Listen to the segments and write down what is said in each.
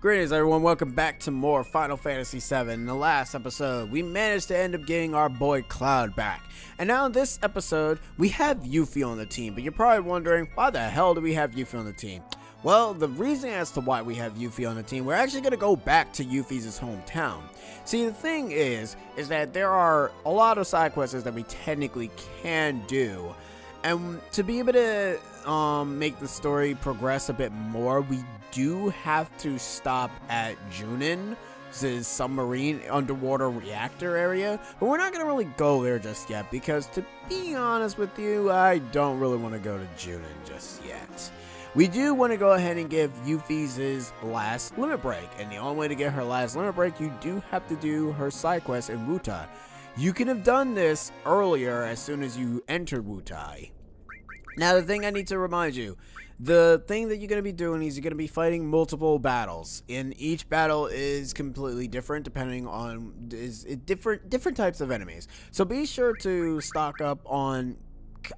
Greetings everyone, welcome back to more Final Fantasy VII. In the last episode, we managed to end up getting our boy Cloud back. And now in this episode, we have Yuffie on the team, but you're probably wondering, why the hell do we have Yuffie on the team? Well, the reason as to why we have Yuffie on the team, we're actually going to go back to Yuffie's hometown. See, the thing is that there are a lot of side quests that we technically can do. And to be able to make the story progress a bit more, we do have to stop at Junin, the submarine underwater reactor area, but we're not going to really go there just yet because, to be honest with you, I don't really want to go to Junin just yet. We do want to go ahead and give Yuffie's last limit break, and the only way to get her last limit break, you do have to do her side quest in Wutai. You can have done this earlier as soon as you entered Wutai. Now, the thing I need to remind you, the thing that you're going to be doing is you're going to be fighting multiple battles, and each battle is completely different depending on different types of enemies. So be sure to stock up on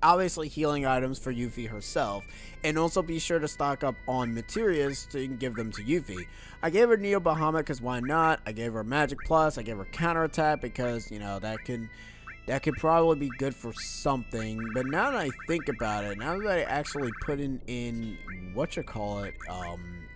obviously healing items for Yuffie herself, and also be sure to stock up on materials to give them to Yuffie. I gave her Neo Bahamut because why not? I gave her Magic Plus, I gave her Counterattack because, you know, that could probably be good for something. But now that I think about it, now that I actually put in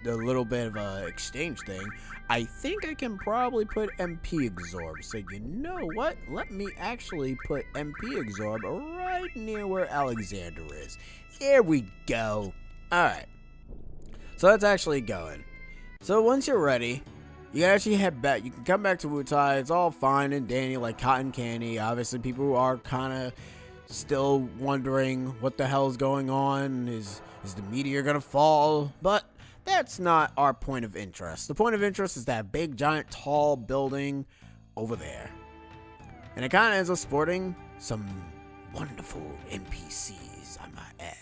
the little bit of a exchange thing, I think I can probably put MP Absorb. So you know what? Let me actually put MP Absorb right near where Alexander is. There we go. Alright. So that's actually going. So once you're ready, you can actually head back. You can come back to Wutai. It's all fine and dandy like cotton candy. Obviously, people are kind of still wondering what the hell is going on. Is the meteor going to fall? But that's not our point of interest. The point of interest is that big, giant, tall building over there. And it kind of ends up sporting some wonderful NPCs, I might add.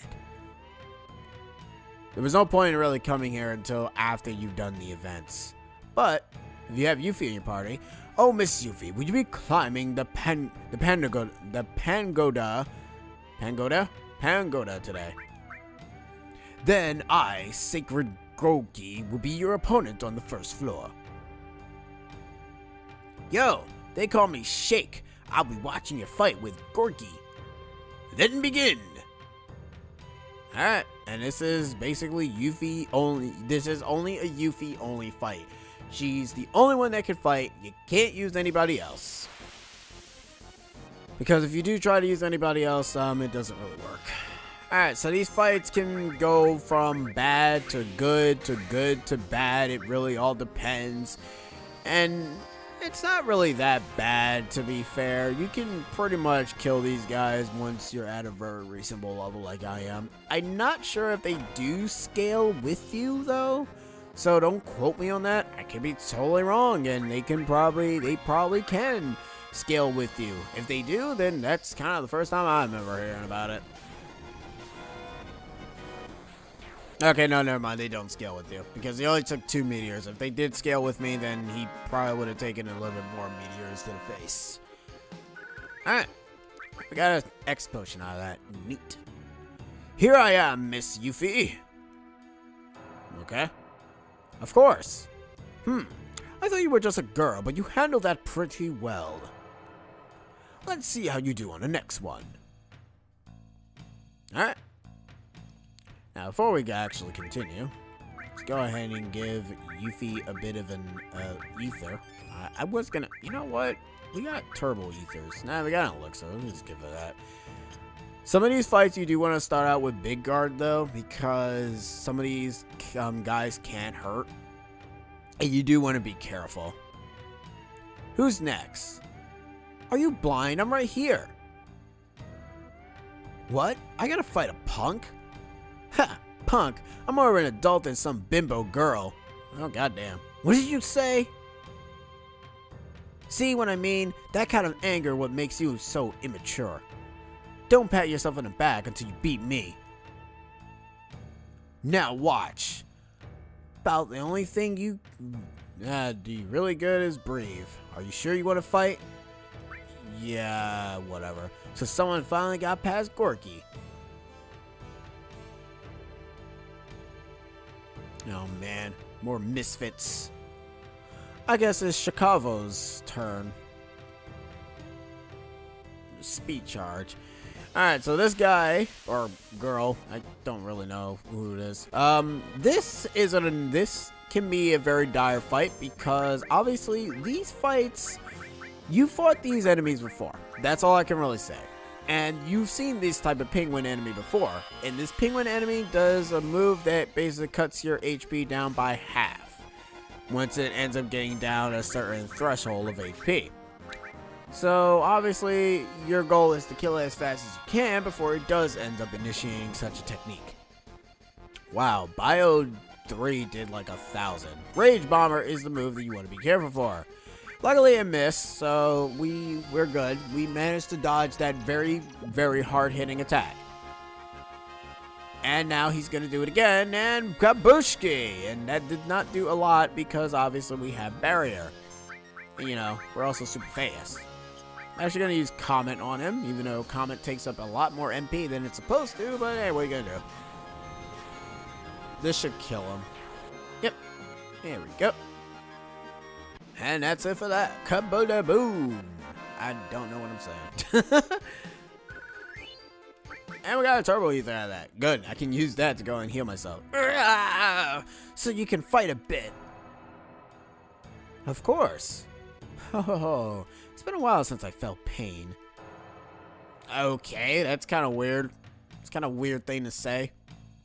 There was no point in really coming here until after you've done the events. But if you have Yuffie in your party, oh Miss Yuffie, would you be climbing the Pagoda today? Then I, Sacred Gorky, will be your opponent on the first floor. Yo, they call me Shake. I'll be watching your fight with Gorky. Then begin. Alright, and this is basically Yuffie only. This is only a Yuffie only fight. She's the only one that can fight. You can't use anybody else. Because if you do try to use anybody else, it doesn't really work. Alright, so these fights can go from bad to good to bad. It really all depends. And it's not really that bad, to be fair. You can pretty much kill these guys once you're at a very reasonable level like I am. I'm not sure if they do scale with you, though. So don't quote me on that. I could be totally wrong, and they probably can scale with you. If they do, then that's kind of the first time I'm ever hearing about it. Okay, no, never mind. They don't scale with you because he only took 2 meteors. If they did scale with me, then he probably would have taken a little bit more meteors to the face. Alright. We got an X potion out of that. Neat. Here I am, Miss Yuffie. Okay. Of course. I thought you were just a girl, but you handled that pretty well. Let's see how you do on the next one. Alright. Now, before we actually continue, let's go ahead and give Yuffie a bit of an ether. I was gonna, you know what? We got turbo ethers. Nah, we got an elixir. Let's just give it that. Some of these fights you do want to start out with big guard though, because some of these guys can't hurt, and you do want to be careful. Who's next? Are you blind? I'm right here. What? I gotta fight a punk? Ha! Punk! I'm more of an adult than some bimbo girl. Oh goddamn! What did you say? See what I mean? That kind of anger what makes you so immature. Don't pat yourself on the back until you beat me. Now watch. About the only thing you do really good is breathe. Are you sure you want to fight? Yeah, whatever. So someone finally got past Gorky. Oh man, more misfits. I guess it's Shikavo's turn. Speed charge. Alright, so this guy, or girl, I don't really know who it is. This can be a very dire fight because obviously these fights, you fought these enemies before. That's all I can really say. And you've seen this type of penguin enemy before. And this penguin enemy does a move that basically cuts your HP down by half once it ends up getting down a certain threshold of HP. So obviously your goal is to kill it as fast as you can before it does end up initiating such a technique. Wow, Bio 3 did like 1,000. Rage Bomber is the move that you want to be careful for. Luckily it missed, so we're good. We managed to dodge that very, very hard-hitting attack. And now he's going to do it again, and Kabushki! And that did not do a lot because obviously we have barrier. And, you know, we're also super fast. I'm actually going to use Comet on him, even though Comet takes up a lot more MP than it's supposed to, but hey, what are you going to do? This should kill him. Yep. There we go. And that's it for that. Pagoda boom. I don't know what I'm saying. And we got a turbo ether out of that. Good. I can use that to go and heal myself. So you can fight a bit. Of course. Oh, it's been a while since I felt pain. Okay, that's kind of weird. It's kind of a weird thing to say.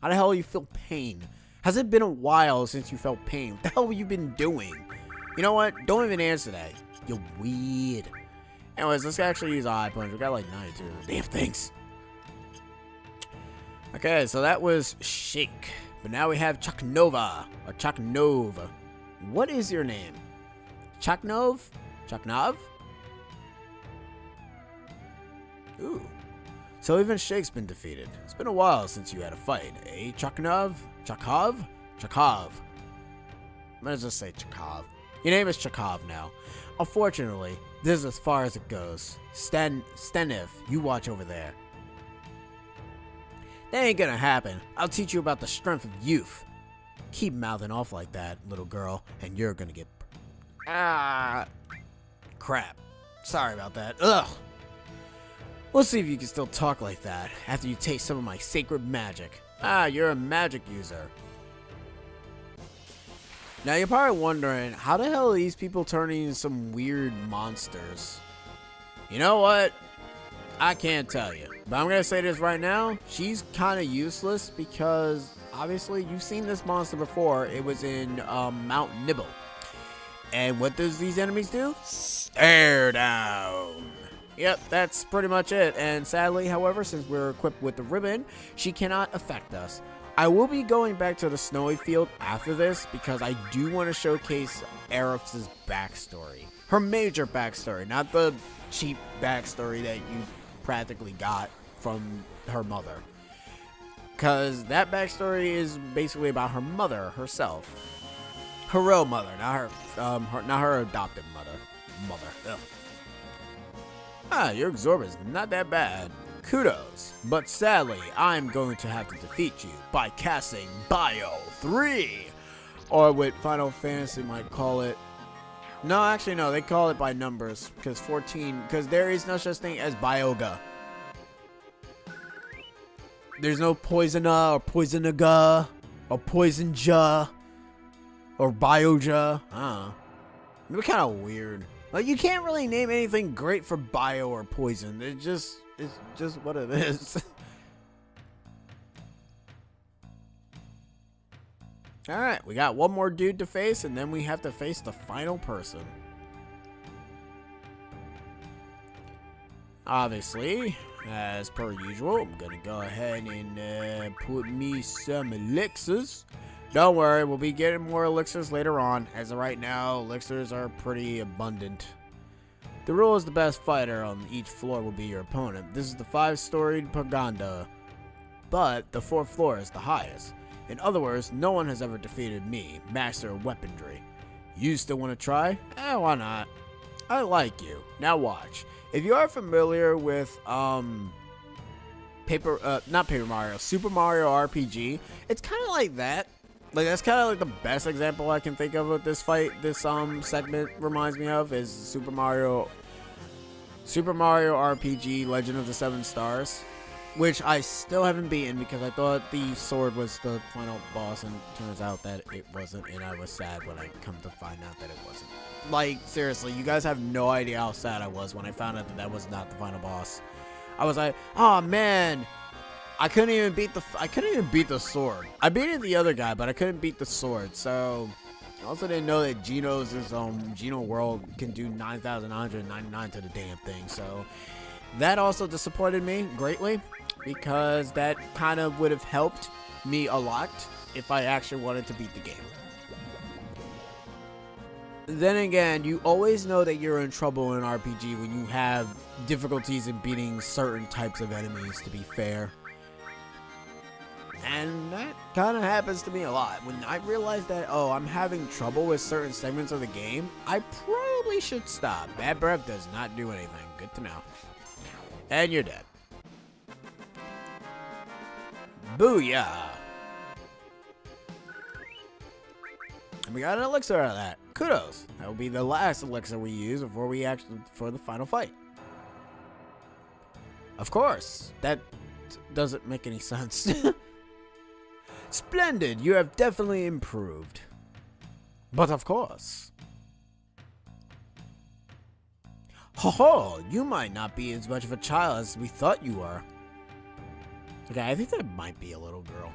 How the hell you feel pain? Has it been a while since you felt pain? What the hell have you been doing? You know what? Don't even answer that. You're weird. Anyways, let's actually use Eye Punch. We got like 92 of those damn things. Okay, so that was Shake. But now we have Chaknova. Or Chaknova. What is your name? Chaknov? Chaknov? Ooh. So even Shake's been defeated. It's been a while since you had a fight. Eh, Chaknov? Chakov? Chakov. Let's just say Chakov. Your name is Chakov now. Unfortunately, this is as far as it goes. Steniv, you watch over there. That ain't gonna happen. I'll teach you about the strength of youth. Keep mouthing off like that, little girl, and you're gonna get... Crap. Sorry about that. Ugh. We'll see if you can still talk like that after you taste some of my sacred magic. You're a magic user. Now you're probably wondering, how the hell are these people turning into some weird monsters? You know what? I can't tell you. But I'm going to say this right now. She's kind of useless because obviously you've seen this monster before. It was in Mount Nibble. And what does these enemies do? Stare down. Yep, that's pretty much it. And sadly, however, since we're equipped with the ribbon, she cannot affect us. I will be going back to the snowy field after this because I do want to showcase Aerith's backstory. Her major backstory, not the cheap backstory that you practically got from her mother. Because that backstory is basically about her mother herself. Her real mother, not her adopted mother. Ugh. Your Absorb is not that bad. Kudos. But sadly, I'm going to have to defeat you by casting Bio 3. Or what Final Fantasy might call it. No, actually no, they call it by numbers. Because 14, because there is no such thing as Bioga. There's no Poisona or Poisonaga or Poisonja or Bioja. It'd be kind of weird. Like, you can't really name anything great for bio or poison. It's just what it is. Alright, we got one more dude to face, and then we have to face the final person. Obviously, as per usual, I'm gonna go ahead and put me some elixirs. Don't worry, we'll be getting more elixirs later on. As of right now, elixirs are pretty abundant. The rule is the best fighter on each floor will be your opponent. This is the 5-storied Pagoda, but the 4th floor is the highest. In other words, no one has ever defeated me, Master of Weaponry. You still want to try? Why not? I like you. Now watch. If you are familiar with not Paper Mario, Super Mario RPG, it's kind of like that. Like, that's kind of like the best example I can think of with this fight. This segment reminds me of is Super Mario RPG Legend of the Seven Stars, which I still haven't beaten because I thought the sword was the final boss, and it turns out that it wasn't, and I was sad when I come to find out that it wasn't. Like, seriously, you guys have no idea how sad I was when I found out that that was not the final boss. I was like, oh man, I couldn't even beat the sword. I beat the other guy, but I couldn't beat the sword. So I also didn't know that Geno's Geno World can do 9,999 to the damn thing. So that also disappointed me greatly, because that kind of would have helped me a lot if I actually wanted to beat the game. Then again, you always know that you're in trouble in an RPG when you have difficulties in beating certain types of enemies, to be fair. And that kind of happens to me a lot. When I realize that, oh, I'm having trouble with certain segments of the game, I probably should stop. Bad breath does not do anything. Good to know. And you're dead. Booyah! And we got an elixir out of that. Kudos. That will be the last elixir we use for the final fight. Of course. That doesn't make any sense. Splendid. You have definitely improved. But of course. Ho ho! You might not be as much of a child as we thought you were. Okay, I think that might be a little girl.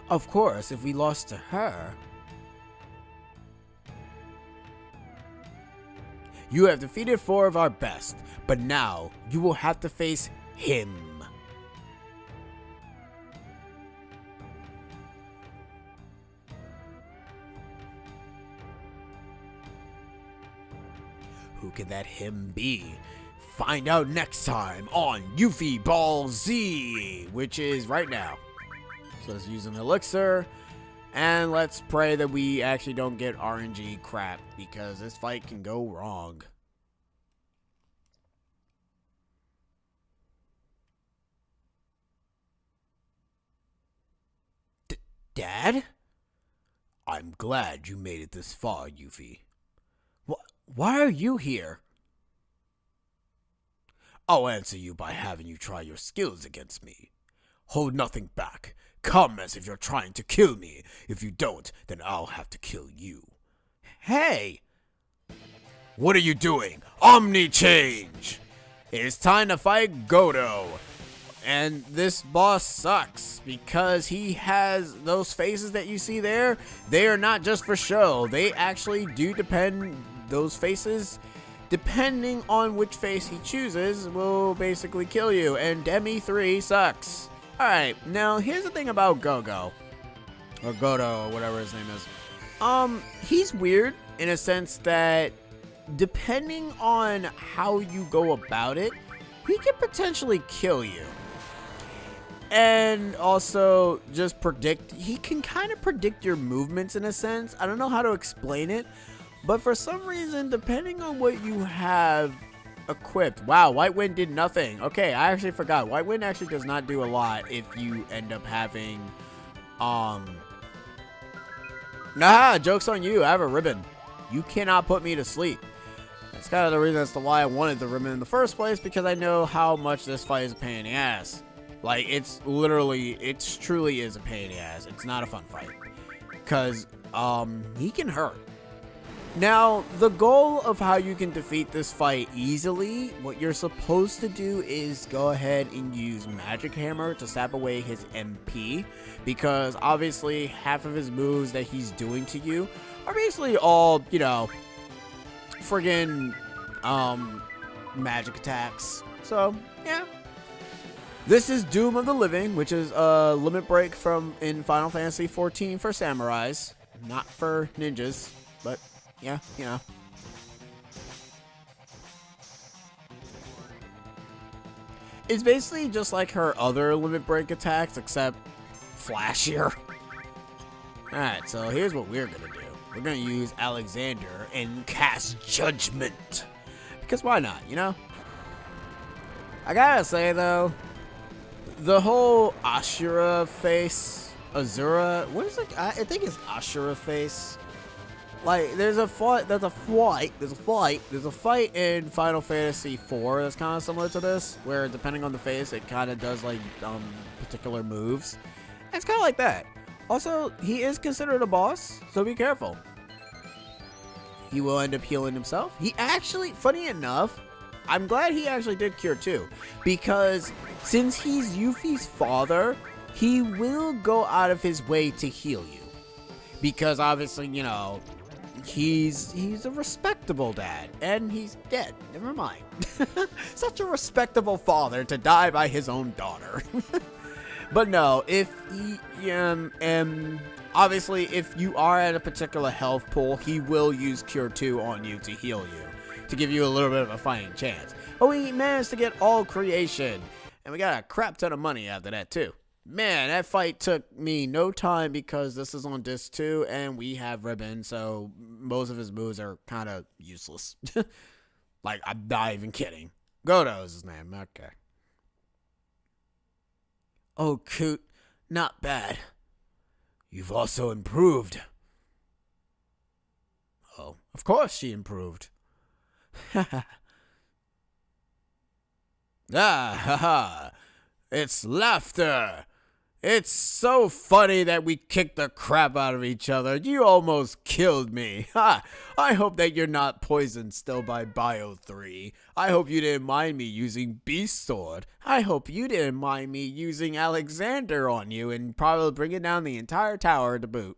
Of course, if we lost to her... You have defeated 4 of our best, but now you will have to face him. Who can that him be? Find out next time on Yuffie Ball Z, which is right now. So let's use an elixir, and let's pray that we actually don't get RNG crap, because this fight can go wrong. Dad? I'm glad you made it this far, Yuffie. Why are you here? I'll answer you by having you try your skills against me. Hold nothing back. Come as if you're trying to kill me. If you don't, then I'll have to kill you. Hey! What are you doing? Omni change! It's time to fight Godo. And this boss sucks because he has those faces that you see there. They are not just for show. They actually do depend, those faces, depending on which face he chooses, will basically kill you. And Demi 3 sucks. Alright, now here's the thing about Gogo. Or Godo, or whatever his name is. He's weird in a sense that depending on how you go about it, he can potentially kill you. And also just he can kind of predict your movements in a sense. I don't know how to explain it, but for some reason, depending on what you have equipped. Wow, White Wind did nothing. Okay, I actually forgot. White Wind actually does not do a lot if you end up having, nah, joke's on you. I have a ribbon. You cannot put me to sleep. That's kind of the reason as to why I wanted the ribbon in the first place, because I know how much this fight is a pain in the ass. Like, it truly is a pain in the ass. It's not a fun fight. Because, he can hurt. Now, the goal of how you can defeat this fight easily, what you're supposed to do is go ahead and use Magic Hammer to sap away his MP. Because, obviously, half of his moves that he's doing to you are basically all, you know, friggin', magic attacks. So, yeah. This is Doom of the Living, which is a limit break in Final Fantasy XIV for samurais, not for ninjas, but yeah, you know. It's basically just like her other limit break attacks, except flashier. Alright, so here's what we're gonna do. We're gonna use Alexander and cast Judgment. Because why not, you know? I gotta say though, the whole Ashura face Azura. What is it? I think it's Ashura face. Like, there's a fight in Final Fantasy IV that's kind of similar to this, where depending on the face, it kind of does like particular moves. It's kind of like that. Also, he is considered a boss, so be careful. He will end up healing himself. He actually, funny enough, I'm glad he actually did cure too, because since he's Yuffie's father, he will go out of his way to heal you, because obviously, you know, he's a respectable dad, and he's dead. Never mind. Such a respectable father to die by his own daughter. But no, if he, obviously, if you are at a particular health pool, he will use Cure 2 on you to heal you, to give you a little bit of a fighting chance. But we managed to get all creation, and we got a crap ton of money after that too. Man, that fight took me no time because this is on disc 2 and we have Ribbon, so most of his moves are kind of useless. Like, I'm not even kidding. Godo is his name, okay. Oh, Coot, not bad. You've also improved. Oh, of course she improved. Haha. It's laughter. It's so funny that we kicked the crap out of each other. You almost killed me. Ha! I hope that you're not poisoned still by Bio 3. I hope you didn't mind me using Beast Sword. I hope you didn't mind me using Alexander on you and probably bringing down the entire tower to boot.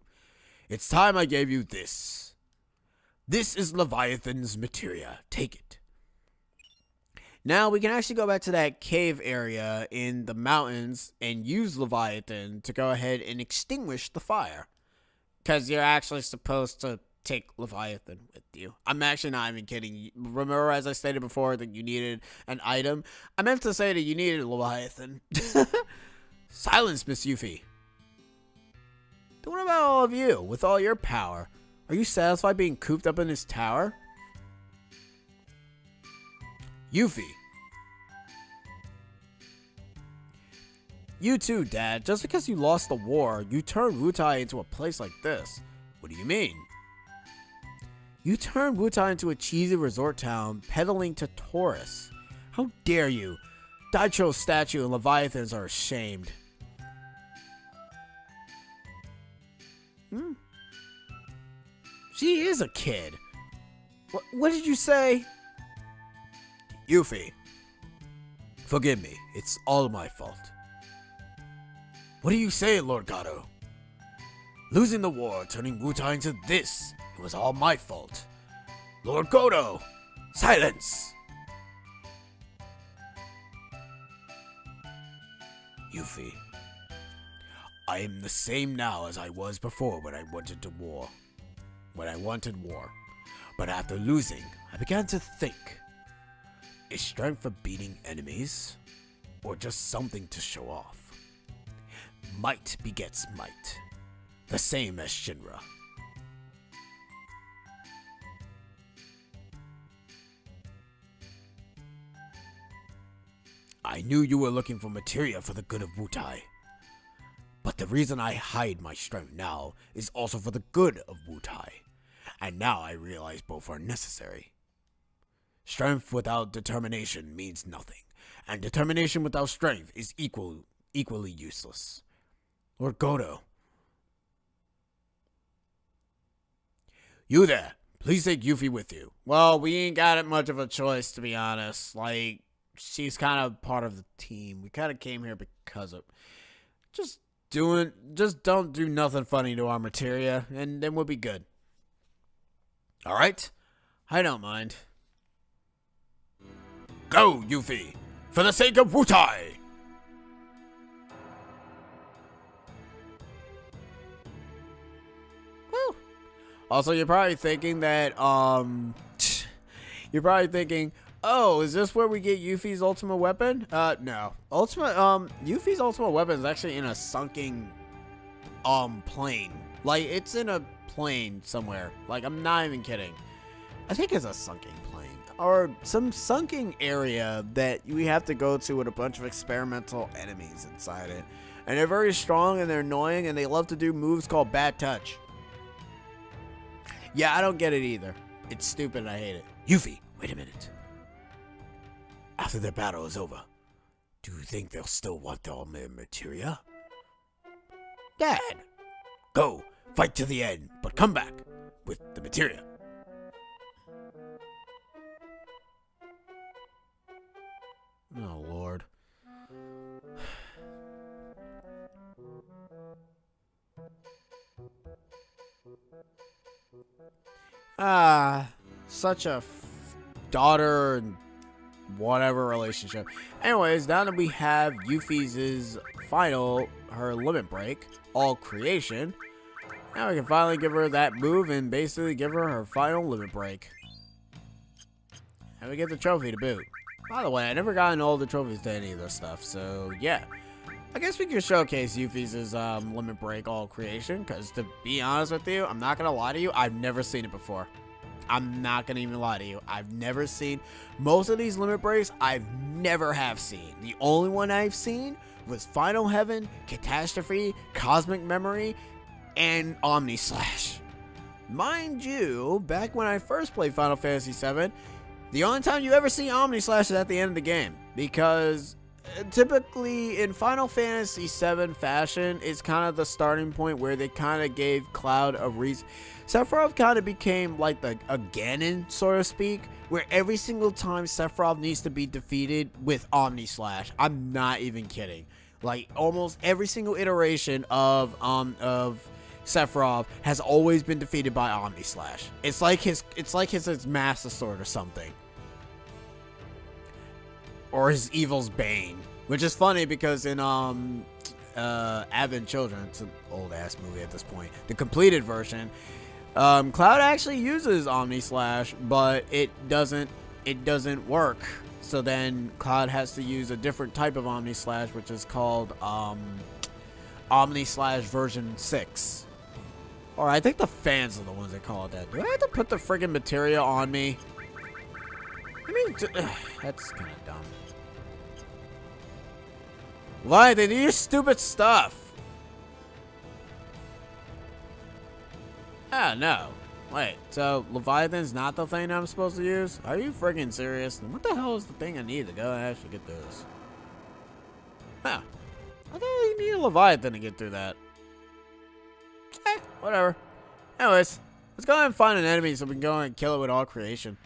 It's time I gave you this. This is Leviathan's materia. Take it. Now we can actually go back to that cave area in the mountains and use Leviathan to go ahead and extinguish the fire. Because you're actually supposed to take Leviathan with you. I'm actually not even kidding. Remember, as I stated before, that you needed an item? I meant to say that you needed Leviathan. Silence, Miss Yuffie. What about all of you, with all your power? Are you satisfied being cooped up in this tower? Yuffie. You too, Dad. Just because you lost the war, you turned Wutai into a place like this. What do you mean? You turned Wutai into a cheesy resort town peddling to tourists. How dare you? Daicho's statue and Leviathans are ashamed. She is a kid. What did you say? Yuffie, forgive me. It's all my fault. What do you say, Lord Gato? Losing the war, turning Wutai into this. It was all my fault. Lord Godo, silence! Yuffie, I am the same now as I was before when I wanted war. But after losing, I began to think. Is strength for beating enemies? Or just something to show off? Might begets might. The same as Shinra. I knew you were looking for materia for the good of Wutai. But the reason I hide my strength now is also for the good of Wutai. And now I realize both are necessary. Strength without determination means nothing, and determination without strength is equally useless. Lord Godo. You there, please take Yuffie with you. Well, we ain't got much of a choice, to be honest. Like, she's kind of part of the team. We kind of came here because of... Just don't do nothing funny to our materia, and then we'll be good. Alright? I don't mind. Go, Yuffie! For the sake of Wutai! Woo! Also, you're probably thinking that, you're probably thinking, oh, is this where we get Yuffie's ultimate weapon? No. Yuffie's ultimate weapon is actually in a sunken, plane. Like, it's in a plane somewhere. Like, I'm not even kidding. I think it's a sunken plane. Or some sunken area that we have to go to with a bunch of experimental enemies inside it. And they're very strong and they're annoying and they love to do moves called bad touch. Yeah, I don't get it either. It's stupid and I hate it. Yuffie, wait a minute. After their battle is over, do you think they'll still want all their materia? Dad, go, fight to the end, but come back with the materia. Oh, Lord. Such a daughter and whatever relationship. Anyways, now that we have Yuffie's her limit break, all creation, now we can finally give her that move and basically give her her final limit break. And we get the trophy to boot. By the way, I never gotten all the trophies to any of this stuff, so yeah. I guess we can showcase Yuffie's limit break all creation, because to be honest with you, I'm not going to lie to you, I've never seen it before. I'm not going to even lie to you. I've never seen, most of these limit breaks, I've never have seen. The only one I've seen was Final Heaven, Catastrophe, Cosmic Memory, and Omni Slash. Mind you, back when I first played Final Fantasy VII, the only time you ever see Omni Slash is at the end of the game, because typically in Final Fantasy VII fashion, it's kind of the starting point where they kind of gave Cloud a reason. Sephiroth kind of became like a Ganon, so to speak, where every single time Sephiroth needs to be defeated with Omni Slash. I'm not even kidding. Like almost every single iteration of Sephiroth has always been defeated by Omni Slash. It's like his Master Sword or something. Or his Evil's Bane. Which is funny because in Advent Children, it's an old ass movie at this point, the completed version, Cloud actually uses Omni Slash, but it doesn't work. So then Cloud has to use a different type of Omni Slash, which is called Omni Slash version 6. Or I think the fans are the ones that call it that. Do I have to put the friggin' materia on me? I mean, that's kind of dumb. Why? They do your stupid stuff. Ah, no. Wait, so Leviathan's not the thing I'm supposed to use? Are you friggin' serious? What the hell is the thing I need to go and actually get this? Huh. I thought you need a Leviathan to get through that. Whatever. Anyways, let's go ahead and find an enemy so we can go and kill it with all creation.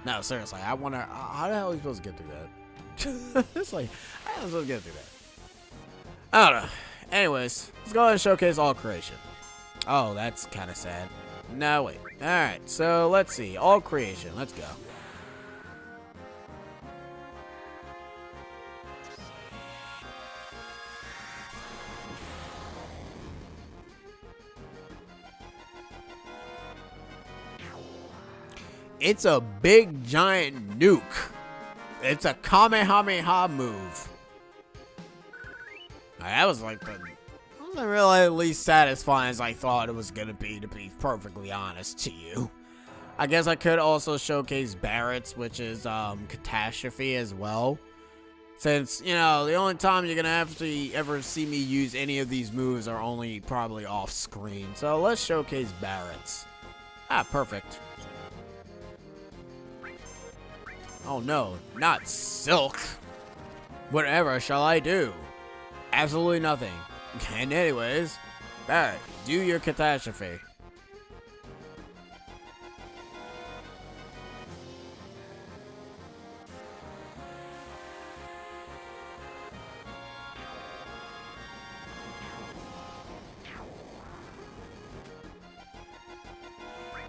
No, seriously, I wonder how the hell are we supposed to get through that? It's like, how am I supposed to get through that? I don't know. Anyways, let's go ahead and showcase all creation. Oh, that's kind of sad. No, wait. Alright, so let's see. All creation. Let's go. It's a big giant nuke. It's a Kamehameha move. That was like wasn't really at least satisfying as I thought it was gonna be, to be perfectly honest to you. I guess I could also showcase Barrett's, which is Catastrophe as well. Since, you know, the only time you're gonna have to ever see me use any of these moves are only probably off screen. So let's showcase Barrett's. Ah, perfect. Oh no, not Silk. Whatever shall I do? Absolutely nothing. And anyways, Barrett, do your Catastrophe.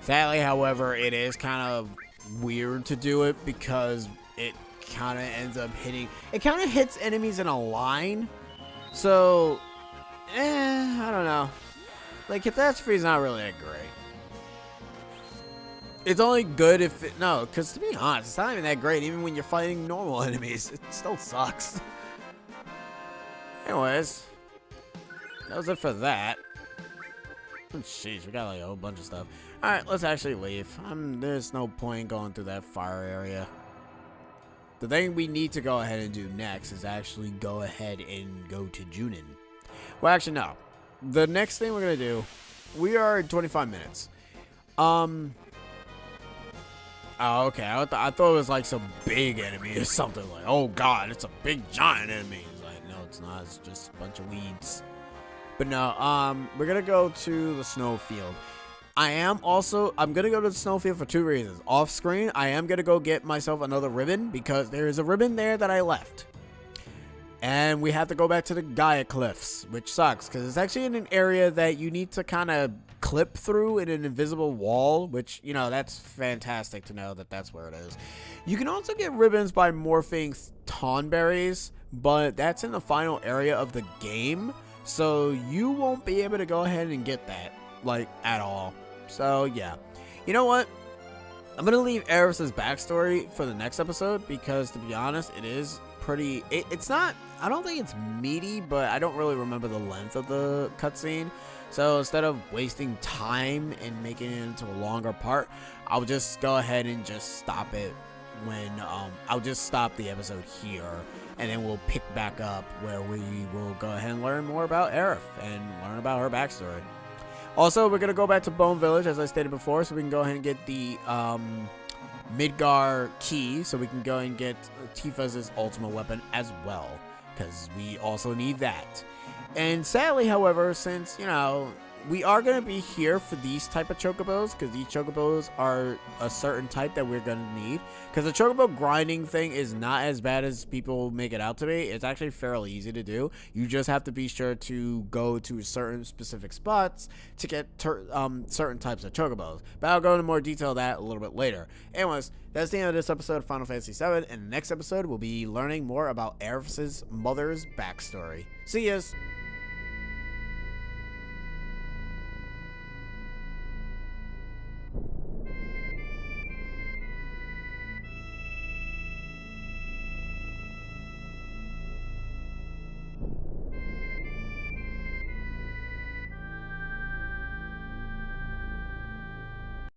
Sadly, however, it is kind of weird to do it because it kind of ends up hitting, it kind of hits enemies in a line. So, I don't know. Like, Catastrophe is not really that great. It's only good if it, no, because to be honest, it's not even that great even when you're fighting normal enemies. It still sucks. Anyways, that was it for that. Jeez, we got like a whole bunch of stuff. Alright, let's actually leave. There's no point going through that fire area. the thing we need to go ahead and do next is actually go ahead and go to Junin. Well, actually, no. The next thing we're going to do, we are at 25 minutes. Oh, okay. I thought it was like some big enemy or something. Like, oh, God, it's a big, giant enemy. It's like, no, it's not. It's just a bunch of weeds. But no, we're going to go to the snowfield. I'm going to go to the snowfield for 2 reasons. Off screen, I am going to go get myself another ribbon because there is a ribbon there that I left. And we have to go back to the Gaia Cliffs, which sucks because it's actually in an area that you need to kind of clip through in an invisible wall, which, you know, that's fantastic to know that that's where it is. You can also get ribbons by morphing tonberries, but that's in the final area of the game, so you won't be able to go ahead and get that, like, at all. So, yeah. You know what? I'm going to leave Aerith's backstory for the next episode because, to be honest, it is pretty... It's not... I don't think it's meaty, but I don't really remember the length of the cutscene. So instead of wasting time and making it into a longer part, I'll just go ahead and just stop it when... I'll just stop the episode here, and then we'll pick back up where we will go ahead and learn more about Aerith and learn about her backstory. Also, we're going to go back to Bone Village, as I stated before, so we can go ahead and get the Midgar key, so we can go and get Tifa's ultimate weapon as well, because we also need that. And sadly, however, since, you know, we are going to be here for these type of chocobos, because these chocobos are a certain type that we're going to need. Because the chocobo grinding thing is not as bad as people make it out to be. It's actually fairly easy to do. You just have to be sure to go to certain specific spots to get certain types of chocobos. But I'll go into more detail of that a little bit later. Anyways, that's the end of this episode of Final Fantasy VII. And the next episode, we'll be learning more about Aerith's mother's backstory. See yas!